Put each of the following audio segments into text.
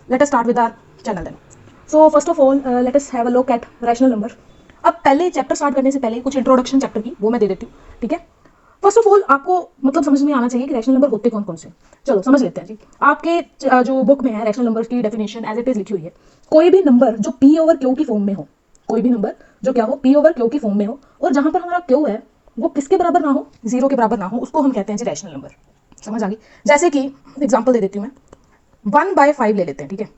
let us start with our channel then. So first of all, let us have a look at rational number. अब पहले chapter start करने से पहले कुछ introduction chapter की वो मैं दे देती हूँ, ठीक है। फर्स्ट ऑफ ऑल आपको मतलब समझ में आना चाहिए कि रैशनल नंबर होते कौन कौन से। चलो समझ लेते हैं जी। आपके जो बुक में है रैशनल नंबर्स की डेफिनेशन एज इट इज लिखी हुई है, कोई भी नंबर जो पी ओवर क्यू की फॉर्म में हो, कोई भी नंबर जो क्या हो, पी ओवर क्यू की फॉर्म में हो, और जहां पर हमारा क्यू है वो किसके बराबर ना हो, जीरो के बराबर ना हो, उसको हम कहते हैं जी रैशनल नंबर। समझ आ गई। जैसे कि एग्जाम्पल दे देती हूँ मैं, 1/5 ले लेते हैं, ठीक है।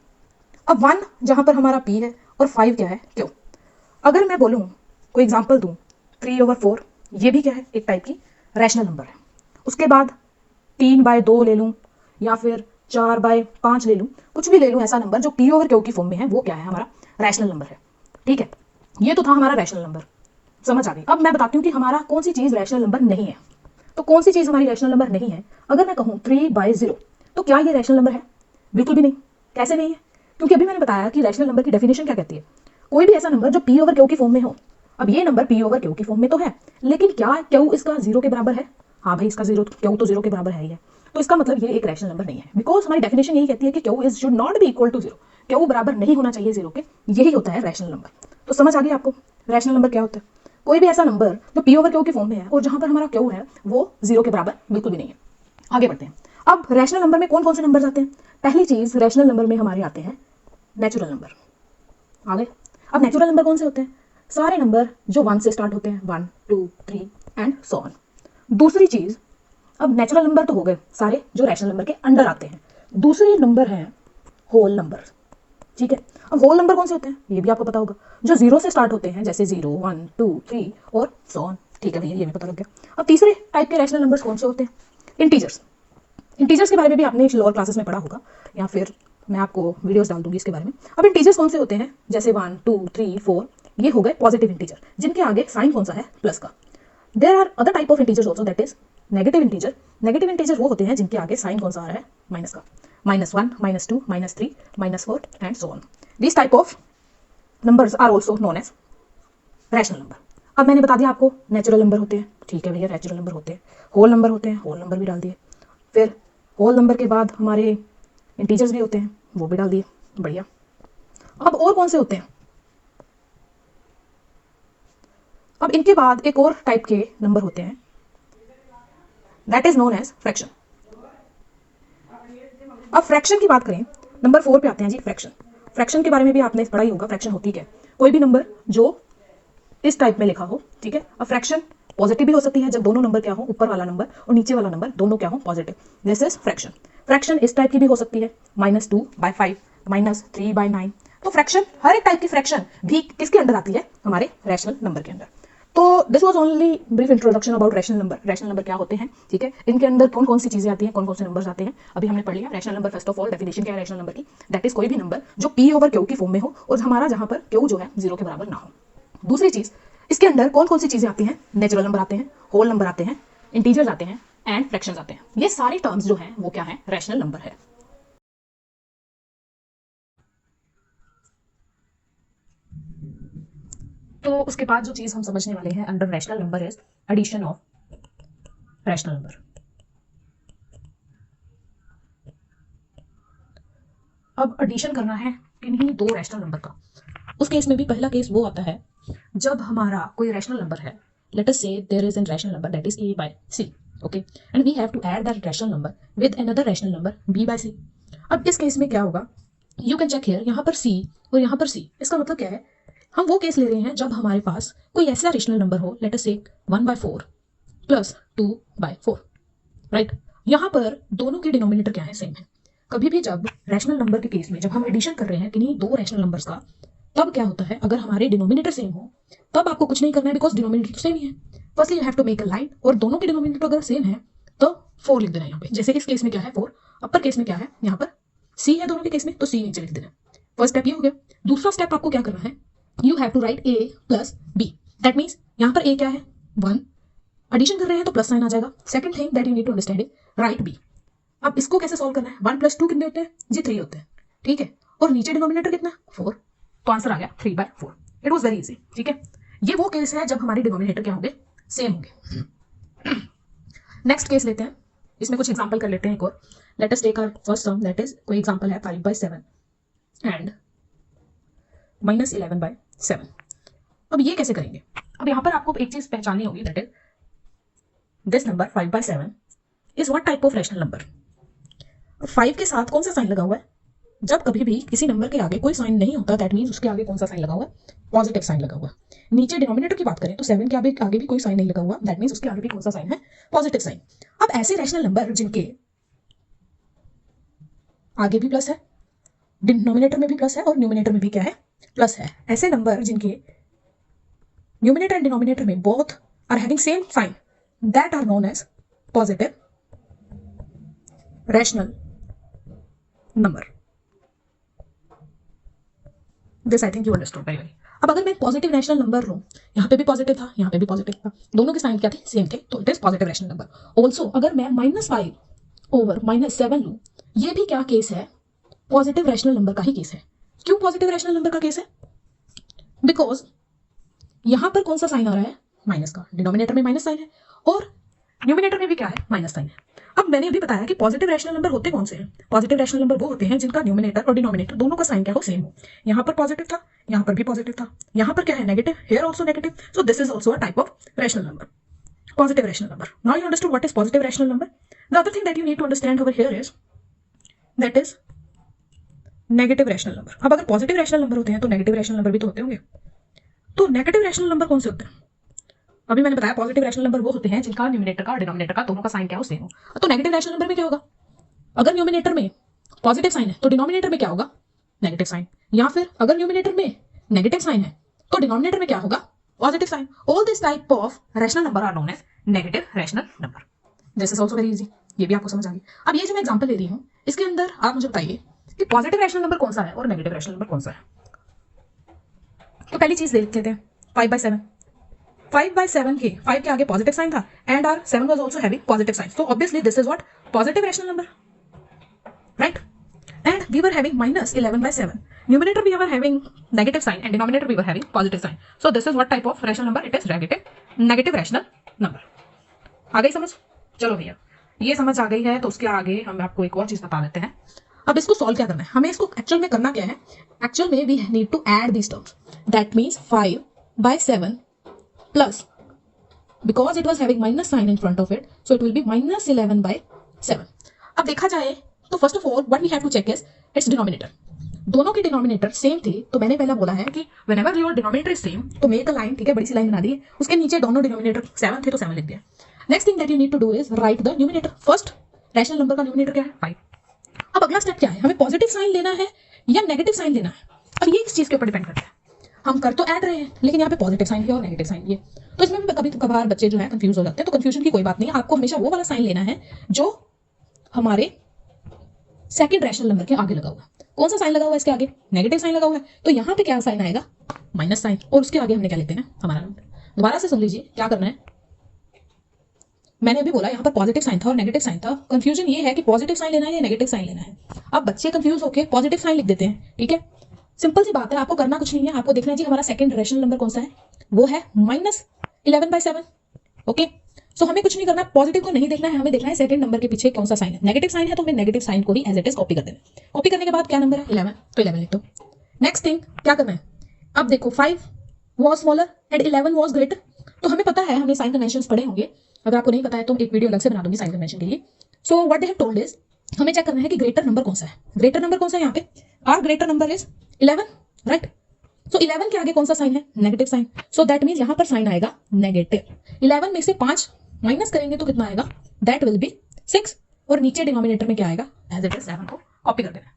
अब 1 जहां पर हमारा p है और 5 क्या है, क्यों। अगर मैं बोलूं कोई एग्जांपल दूं 3/4, ये भी क्या है, एक टाइप की रैशनल नंबर है। उसके बाद 3/2 ले लूं या फिर 4/5 ले लूं, कुछ भी ले लूं ऐसा नंबर जो p ओवर क्यू की फॉर्म में है, वो क्या है, हमारा रैशनल नंबर है, ठीक है। ये तो था हमारा रैशनल नंबर, समझ आ गई। अब मैं बताती हूँ कि हमारा कौन सी चीज रैशनल नंबर नहीं है। तो कौन सी चीज हमारी रैशनल नंबर नहीं है, अगर मैं कहूँ 3/0, तो क्या ये रैशनल नंबर है? बिल्कुल भी नहीं। कैसे नहीं है? क्योंकि अभी मैंने बताया कि रैशनल नंबर की डेफिनेशन क्या कहती है, कोई भी ऐसा नंबर जो पी ओवर क्यू की फॉर्म में हो। अब ये नंबर पी ओवर क्यू की फॉर्म में तो है, लेकिन क्या क्यू इसका जीरो के बराबर है? हाँ भाई, इसका जीरो, क्यू तो जीरो के बराबर है ही है। तो इसका मतलब ये एक रैशनल नंबर नहीं है, बिकॉज हमारी डेफिनेशन यही कहती है कि Q is should not be equal to zero, Q बराबर नहीं होना चाहिए जीरो के, यही होता है रैशनल नंबर। तो समझ आ गई आपको रैशनल नंबर क्या होता है? कोई भी ऐसा नंबर जो पी ओवर क्यू की फॉर्म में है और जहां पर हमारा क्यू है वो जीरो के बराबर बिल्कुल भी नहीं है। आगे बढ़ते हैं। अब रैशनल नंबर में कौन कौन से नंबर्स आते हैं? पहली चीज, रैशनल नंबर में हमारे आते हैं नेचुरल नंबर। आगे, अब नेचुरल नंबर कौन से होते हैं? सारे नंबर जो 1 से स्टार्ट होते हैं, 1 2 3 एंड सो ऑन। दूसरी चीज, अब नेचुरल नंबर तो हो गए सारे जो रैशनल नंबर के अंडर आते हैं। दूसरे नंबर है होल नंबर, ठीक है। अब होल नंबर कौन से होते हैं ये भी आपको पता होगा, जो 0 से स्टार्ट होते हैं, जैसे 0 1 2 3 और सो ऑन, ठीक है भैया, ये भी पता लग गया। अब तीसरे टाइप के रैशनल नंबर्स कौन से होते हैं? इंटीजर्स। इंटीजर्स के बारे में भी आपने लोअर क्लासेस में पढ़ा होगा, या फिर मैं आपको वीडियोस डाल दूंगी इसके बारे में। अब इंटीजर्स कौन से होते हैं? जैसे 1 2 3 4, ये हो गए पॉजिटिव इंटीजर, जिनके आगे साइन कौन सा है, प्लस का। There are other type of integers also, that is negative integer. Negative integer वो होते हैं जिनके आगे साइन कौन सा आ रहा है, माइनस का। -1 -2 -3 -4 and so on. This type of numbers are also known as rational number. अब मैंने बता दिया आपको नेचुरल नंबर होते हैं, ठीक है भैया, नेचुरल नंबर होते हैं। होल नंबर होते हैं, होल नंबर भी डाल दिए। फिर होल नंबर के बाद हमारे इंटीजर्स भी होते हैं, वो भी डाल दिए, बढ़िया। अब और कौन से होते हैं? अब इनके बाद एक और टाइप के नंबर होते हैं, that is known as fraction. अब फ्रैक्शन की बात करें, नंबर 4 पे आते हैं जी, फ्रैक्शन। फ्रैक्शन के बारे में भी आपने पढ़ा ही होगा, फ्रैक्शन होती क्या है। कोई भी नंबर जो इस टाइप में लिखा हो, ठीक है। अब फ्रैक्शन पॉजिटिव भी हो सकती है, जब दोनों नंबर क्या हो, ऊपर वाला नंबर और नीचे वाला नंबर दोनों क्या हो, positive, this is fraction. Fraction इस टाइप की भी हो सकती है, -2/5 -3/9। तो फ्रैक्शन, हर एक टाइप की फ्रैक्शन भी किसके अंडर आती है, हमारे रैशनल नंबर के अंदर। तो this was only brief introduction about rational number. Rational number क्या होते हैं, ठीक है, इनके अंदर कौन कौन सी चीजें आती हैं, कौन कौन से नंबर्स आते हैं, अभी हमने पढ़ लिया। Rational number, first of all definition क्या है रैशनल नंबर की, दैट इज कोई भी नंबर जो पी ओवर क्यू की फॉर्म में हो और हमारा जहां पर क्यू जो है जीरो के बराबर ना हो। दूसरी चीज, इसके अंदर कौन कौन सी चीजें आती हैं, नेचुरल नंबर आते हैं, होल नंबर आते हैं, इंटीजर्स आते हैं एंड फ्रैक्शंस आते हैं। ये सारी टर्म्स जो हैं वो क्या है, रैशनल नंबर है। तो उसके बाद जो चीज हम समझने वाले हैं under rational number is addition of rational number. अब एडिशन करना है किन्हीं दो रैशनल नंबर का। उस केस में भी पहला केस वो आता है जब हमारा कोई रैशनल नंबर है, let us say there is an rational number that is a/c, okay, and we have to add that rational number with another rational number b/c। अब इस केस में क्या होगा, यू कैन चेक हियर, यहाँ पर c और यहाँ पर c, इसका मतलब क्या है, हम वो केस ले रहे हैं जब हमारे पास कोई ऐसा रैशनल नंबर हो, लेट अस से 1/4 प्लस 2/4, राइट। यहाँ पर दोनों के डिनोमिनेटर क्या है, सेम है। कभी भी जब रैशनल नंबर के केस में जब हम एडिशन कर रहे हैं किन्हीं दो रैशनल नंबर्स का, तब क्या होता है, अगर हमारे डिनोमिनेटर सेम हो तब आपको कुछ नहीं करना है, बिकॉज डिनोमिनेटर तो सेम ही है। Firstly you have to make a line, और दोनों के डिनोमिनेटर अगर सेम है तो 4 लिख देना है यहाँ पे। जैसे इस केस में क्या है 4, अपर केस में क्या है, यहाँ पर c है दोनों के केस में, तो c नीचे लिख देना। फर्स्ट स्टेप ये हो गया। दूसरा स्टेप आपको क्या करना है, you have to write a plus b। That means यहाँ पर a क्या है, 1, एडिशन कर रहे हैं तो प्लस साइन आ जाएगा। Second thing that you need to understand is write b। अब इसको कैसे सॉल्व करना है, 1 + 2 कितने होते हैं जी, 3 होते हैं, ठीक है। और नीचे डिनोमिनेटर कितना, 4, तो आंसर आ गया 3/4। इट वॉज वेरी इजी, ठीक है। ये वो केस है जब हमारे डिनोमिनेटर क्या होंगे, सेम होंगे। नेक्स्ट केस लेते हैं, इसमें कुछ एग्जांपल कर लेते हैं एक और। Let us take our first sum, that is कोई एग्जांपल है 5/7। एंड -11/7। अब ये कैसे करेंगे? अब यहाँ पर आपको एक चीज पहचाननी होगी, that is this number 5/7 is what type of rational number. 5 के साथ कौन सा साइन लगा हुआ है? जब कभी भी किसी नंबर के आगे कोई साइन नहीं होता, दैट मीन्स उसके आगे कौन सा साइन लगा हुआ है? पॉजिटिव साइन लगा हुआ है। नीचे डिनोमिनेटर की बात करें तो 7 के आगे भी कोई साइन नहीं लगा हुआ, दैट मीन्स उसके आगे भी कौन सा साइन है? Positive sign. अब ऐसे रैशनल नंबर जिनके आगे भी प्लस है, डिनोमिनेटर में भी प्लस है और न्यूमिनेटर में भी क्या है? प्लस है। ऐसे नंबर जिनके न्यूमिनेटर एंड डिनोमिनेटर में both are having same sign, that are known as positive rational number. This I think you understood very well. अब अगर मैं पॉजिटिव रैशनल नंबर लूं, यहाँ पे भी पॉजिटिव था, यहाँ पे भी पॉजिटिव था, दोनों के साइन क्या थे? सेम थे, तो it is positive rational number. Also अगर मैं -5/-7 लूं, ये भी क्या केस है? पॉजिटिव रैशनल नंबर का ही केस है। क्यों पॉजिटिव रैशनल नंबर का केस है? बिकॉज यहां पर कौन सा साइन आ रहा है? माइनस का। डिनोमिनेटर में माइनस साइन है और न्यूमिनेटर में भी क्या है? माइनस साइन है। अब मैंने अभी बताया कि पॉजिटिव रैशनल नंबर होते कौन से हैं? पॉजिटिव रैशनल नंबर वो होते हैं जिनका न्यूमिनेटर और डिनोमिनेटर दोनों का साइन क्या हो? सेम हो। यहाँ पर पॉजिटिव था, यहाँ पर भी पॉजिटिव था, यहाँ पर क्या है? Negative, here also negative. So this is also a type of rational number, positive rational number. Now you understood what is positive rational number. The other thing that you need to understand over here is that is negative rational number. अब अगर positive rational number होते हैं तो negative rational number भी तो होते होंगे। तो नेगेटिव रैशनल नंबर कौन से होते हैं? अभी मैंने बताया पॉजिटिव रैशनल नंबर वो होते हैं जिनका न्यूमिनेटर का और डिनोमिनेटर का दोनों का साइन क्या हो? सेम हो। तो नेगेटिव रैशनल नंबर में क्या होगा? अगर न्यूमिनेटर में पॉजिटिव साइन है तो डिनोमिनेटर में क्या होगा? Negative sign. या फिर अगर न्यूमिनेटर में नेगेटिव साइन है तो डिनोमिनेटर में क्या होगा? Positive sign. All this type of rational number are known as negative rational number. This is also very easy, ये भी आपको समझ आ गई। अब ये जो मैं एग्जांपल ले रही हूँ, इसके अंदर आप मुझे बताइए कि पॉजिटिव रैशनल नंबर कौन सा है और नेगेटिव रैशनल नंबर कौन सा है। तो पहली चीज देख लेते हैं, 5/7। 5/7 के 5 के आगे पॉजिटिव साइन था and our 7 was also having positive sign, so obviously this is what positive rational number, right? And we were having -11/7, numerator we were having negative sign and denominator we were having positive sign, so this is what type of rational number? It is negative rational number। आ गई समझ? चलो भैया, ये समझ आ गई है तो उसके आगे हम आपको एक और चीज बता देते हैं। अब इसको सॉल्व क्या करना है हमें? इसको एक्चुअल में करना क्या है? एक्चुअल में we need to add these terms, that means 5/7 plus, because it was having minus sign in front of it, so it will be -11/7। अब देखा जाए तो first of all what we have to check is its denominator. दोनों के denominator same थे, तो मैंने पहला बोला है कि whenever your denominator is same तो मेक अ लाइन, ठीक है, बड़ी सी लाइन बना दी है, उसके नीचे दोनों डिनोमिनेटर 7 थे तो 7 लिख दिया। Next thing that you need to do is write the numerator. First rational number का न्यूमिनेटर क्या है? 5। अब अगला स्टेप क्या है? हमें पॉजिटिव साइन लेना है या नेगेटिव साइन लेना है? अब ये इस चीज के ऊपर डिपेंड करता है। हम कर तो ऐड रहे हैं लेकिन यहाँ पे पॉजिटिव साइन है और नेगेटिव साइन है, तो इसमें भी कभी कभार बच्चे जो है कंफ्यूज हो जाते हैं। तो कंफ्यूजन की कोई बात नहीं है, आपको हमेशा वो वाला साइन लेना है जो हमारे सेकंड रैशनल नंबर के आगे लगा हुआ है। कौन सा साइन लगा हुआ है इसके आगे? नेगेटिव साइन लगा हुआ है, तो यहाँ पे क्या साइन आएगा? माइनस साइन, और उसके आगे हमने क्या लिख देना? हमारा नंबर। दोबारा से सुन लीजिए क्या करना है। मैंने अभी बोला यहाँ पर पॉजिटिव साइन था और नेगेटिव साइन था। कंफ्यूजन ये है कि पॉजिटिव साइन लेना है या नेगेटिव साइन लेना है। अब बच्चे कंफ्यूज होकर पॉजिटिव साइन लिख देते हैं, ठीक है। सिंपल सी बात है, आपको करना कुछ नहीं है, आपको देखना है जी हमारा सेकंड रैशनल नंबर कौन सा है, वो है -11/7। ओके, सो हमें कुछ नहीं करना, पॉजिटिव को नहीं देखना है, हमें देखना है सेकंड नंबर के पीछे कौन सा साइन है। नेगेटिव साइन है तो हमें नेगेटिव साइन को ही एज इट इज कॉपी कर देना। कॉपी करने के बाद क्या नंबर है? 11, तो 11 लिख दो। नेक्स्ट थिंग क्या करना है? अब देखो 5 was smaller and 11 was greater, तो हमें पता है, हमने साइन कन्वेंशन पढ़े होंगे। अगर आपको नहीं पता है तो एक वीडियो अलग से बना दूंगी साइन कन्वेंशन के लिए। So what they have told is, हमें चेक करना है कि ग्रेटर नंबर कौन सा है। ग्रेटर नंबर कौन सा है यहाँ पे? Are greater number is 11, right. So 11 के आगे कौन सा साइन है? Negative sign. So that means यहाँ पर साइन आएगा नेगेटिव। 11 में से 5 माइनस करेंगे तो कितना आएगा? दैट विल बी 6, और नीचे डिनोमिनेटर में क्या आएगा? एज इट इज 7 को कॉपी कर देना।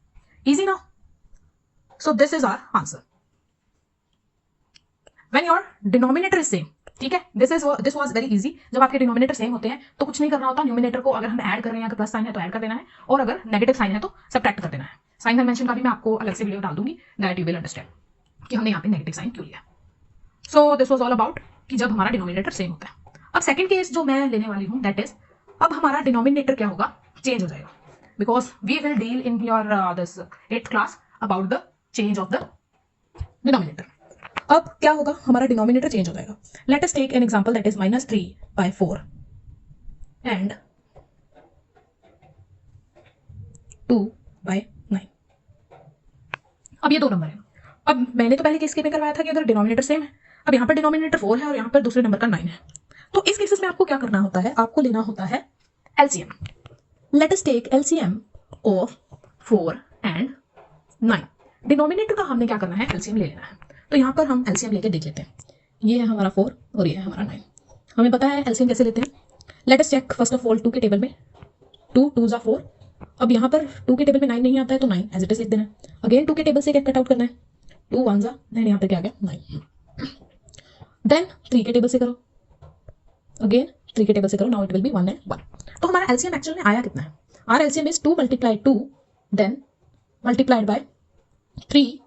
इजी ना? So this is our answer when your denominator is same, ठीक है। This was very easy. जब आपके डिनोमिनेटर सेम होते हैं तो कुछ नहीं करना होता, न्यूमिनेटर को अगर हम ऐड कर रहे हैं, अगर प्लस साइन है तो ऐड कर देना है, और अगर नेगेटिव साइन है तो सब्ट्रैक्ट कर देना है। साइन कन्वेंशन का भी मैं आपको अलग से वीडियो डाल दूंगी, दैट यू विल अंडरस्टैंड कि हमने यहाँ पे नेगेटिव साइन क्यों लिया। So this was all about कि जब हमारा डिनोमिनेटर सेम होता है। अब सेकंड केस जो मैं लेने वाली हूँ, दैट इज अब हमारा डिनोमिनेटर क्या होगा? चेंज हो जाएगा, because we will deal in your this 8th class about the change of the denominator. अब क्या होगा? हमारा डिनोमिनेटर चेंज हो जाएगा। Let us take an example that is -3/4 and 2/9। अब ये 2 नंबर है। अब मैंने तो पहले केस में करवाया था कि अगर डिनोमिनेटर सेम है, अब यहाँ पर डिनोमिनेटर 4 है और यहाँ पर दूसरे नंबर का 9 है, तो इस केसेस में आपको क्या करना होता है, आपको लेना होता है LCM. Let us take LCM of 4 and 9। Denominator का हमने क्या करना है, एलसीएम ले लेना है। तो यहाँ पर हम एलसीएम लेके देख लेते हैं। ये है हमारा 4 और ये है हमारा 9। हमें पता है एलसीएम कैसे लेते हैं। Let us check first of all 2 के टेबल में, 2 2 जा 4। अब यहाँ पर 2 के टेबल में 9 नहीं आता है तो 9 एज इट इज लिख देना है। अगेन 2 के टेबल से क्या कट आउट करना है, 2 1 जा, देन यहाँ पर क्या आ गया 9। देन 3 के टेबल से करो, अगेन 3 के टेबल से करो, now it will be 1 and 1। तो हमारा एलसीएम एक्चुअल में आया कितना है, our LCM is 2 × 2 then multiplied by 3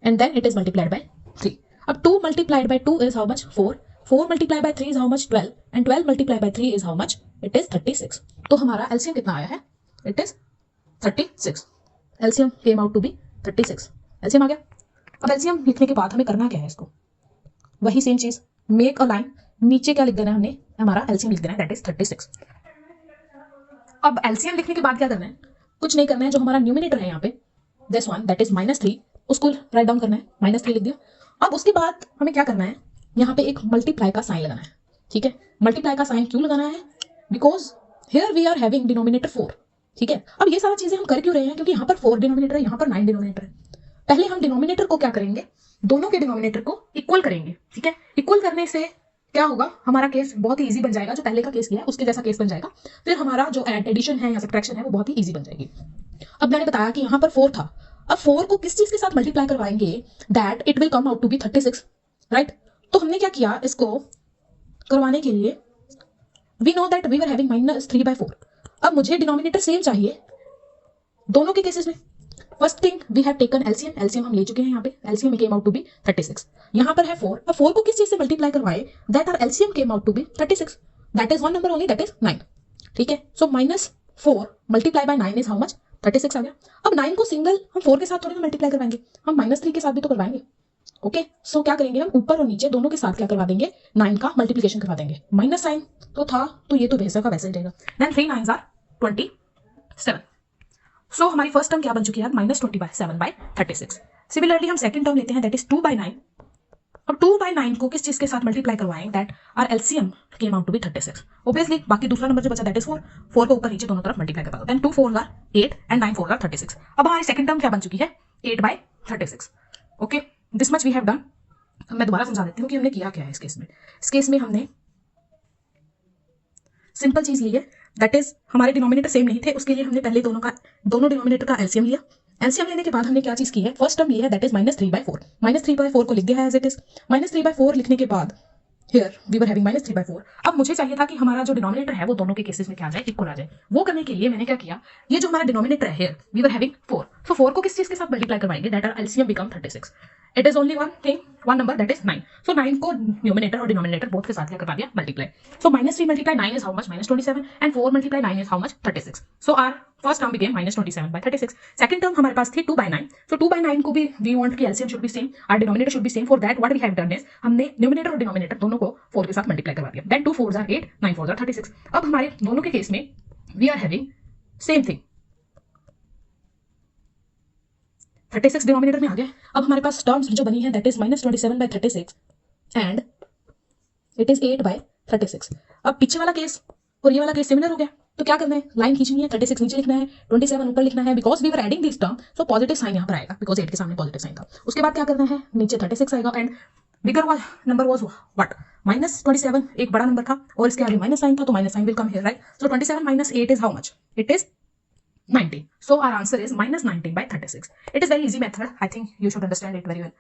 and then it is multiplied by 3। अब 2 × 2 is how much, 4 4 × 3 is how much, 12 and 12 × 3 is how much, it is 36। तो हमारा LCM कितना आया है, it is 36। LCM came out to be 36। LCM आ गया। अब LCM लिखने के बाद हमें करना क्या है, इसको वही सेम चीज, मेक अ लाइन, नीचे क्या लिख देना है हमने, हमारा एलसीएम लिख देना है, दैट इज 36। अब एलसीएम लिखने के बाद क्या करना है, कुछ नहीं करना है, जो हमारा न्यूमिनेटर है यहाँ पे दिस वन दैट इज -3, उसको राइट डाउन करना है, -3 लिख दिया। अब उसके बाद हमें क्या करना है, यहाँ पे एक मल्टीप्लाई का साइन लगाना है। ठीक है, मल्टीप्लाई का साइन क्यों लगाना है, because here we are having denominator 4। ठीक है, अब ये सारी चीजें हम कर क्यों रहे हैं, क्योंकि यहाँ पर 4 डिनोमिनेटर है, यहाँ पर 9 डिनोमिनेटर है। पहले हम डिनोमिनेटर को क्या करेंगे, दोनों के डिनोमिनेटर को इक्वल करेंगे। ठीक है, इक्वल करने से क्या होगा, हमारा केस बहुत ही इजी बन जाएगा, जो पहले का केस किया है उसके जैसा केस बन जाएगा। फिर हमारा जो एडिशन है या सब्ट्रैक्शन है वो बहुत ही इजी बन जाएगी। अब मैंने बताया कि यहाँ पर 4 था, अब 4 को किस चीज के साथ मल्टीप्लाई करवाएंगे, that it will come out to be 36, right. तो हमने क्या किया, इसको करवाने के लिए we know that we were having -3/4। अब मुझे डिनोमिनेटर सेम चाहिए दोनों के केसेस में। First thing we have taken LCM, LCM हम ले चुके हैं, यहाँ पे LCM came out to be 36। यहाँ पर है 4, अब 4 को किस चीज से मल्टीप्लाई करवाए, that our LCM came out to be 36, that is one number only, that is 9। ठीक है, so -4 multiply by 9 is how much, 36 आ गया। अब 9 को सिंगल हम 4 के साथ थोड़ी ना मल्टीप्लाई करवाएंगे, हम -3 के साथ भी तो करवाएंगे। ओके, सो क्या करेंगे, हम ऊपर और नीचे दोनों के साथ क्या करवा देंगे, 9 का मल्टीप्लिकेशन करवा देंगे। माइनस साइन तो था, तो ये तो वैसा का वैसे ही रहेगा। Then 3 9s are 27। सो हमारी फर्स्ट टर्म क्या बन चुकी है, -27/36। सिमिलरली हम सेकंड टर्म लेते हैं, दैट इज 2/9। अब 2/9 को किस चीज के साथ मल्टीप्लाई करवाएं, that our LCM came out to be 36। Obviously बाकी दूसरा नंबर जो बचा दैट इज 4, 4 को ऊपर नीचे दोनों तरफ मल्टीप्लाई करवा दो, then 2 4s are 8 and 9 4s are 36। अब हमारी सेकंड टर्म क्या बन चुकी है, 8/36। Okay, this much we have done. मैं दोबारा समझा देती हूँ कि हमने किया क्या है इस केस में। इस केस में हमने सिंपल चीज ली है, दैट इज हमारे डिनोमिनेटर सेम नहीं थे, उसके लिए हमने पहले दोनों डिनोमिनेटर का एलसीएम लिया। एलसीएम लेने के बाद हमने क्या चीज की है, फर्स्ट टर्म ली है, दैट इज -3/4। -3/4 को लिख दिया है एज इट इज। -3/4 लिखने के बाद हियर वी वर हैविंग -3/4। अब मुझे चाहिए था कि हमारा जो डिनोमिनेटर है वो दोनों के केसेस में क्या आ जाए, इक्वल आ जाए। वो करने के लिए मैंने क्या किया, ये जो हमारा डिनोमिनेटर है here we were having 4, so 4 को किस चीज के साथ मल्टीप्लाई करवाएंगे, that our LCM become 36। It is only one thing, one number, that is 9। So 9 को न्यूमिनेटर और डिनोमिनेटर बोथ के साथ क्या करवा दिया, multiply. So -3 × 9 is how much, -27 and 4 × 9 is how much, 36। So our first term became -27/36। Second term हमारे पास थी 2/9। सो 2/9 को भी वी वांट कि LCM should be same, our denominator should be same. For that what we have done is हमने numerator और denominator दोनों को 4 के साथ मल्टीप्लाई करवा दिया। Then 2 4s are 8, 9 4s are 36। अब हमारे दोनों के केस में we are having same thing, 36 denominator में आ गया। अब हमारे पास टर्म्स जो बनी है that is -27/36 and it is 8/36। अब पीछे वाला केस और ये वाला केस सिमिलर हो गया, तो क्या करना है, लाइन खींचनी है, 36 नीचे लिखना है, 27 ऊपर लिखना है, because we were adding this term, so positive sign यहाँ पर आएगा, बिकॉज 8 के सामने पॉजिटिव साइन था। उसके बाद क्या करना है, नीचे 36 आएगा and bigger number was what, -27 एक बड़ा नंबर था और इसके आगे माइनस साइन था, तो minus sign will come here, right. So 27 - 8 is how much, it is 90. So our answer is -19/36. It is very easy method. I think you should understand it very well.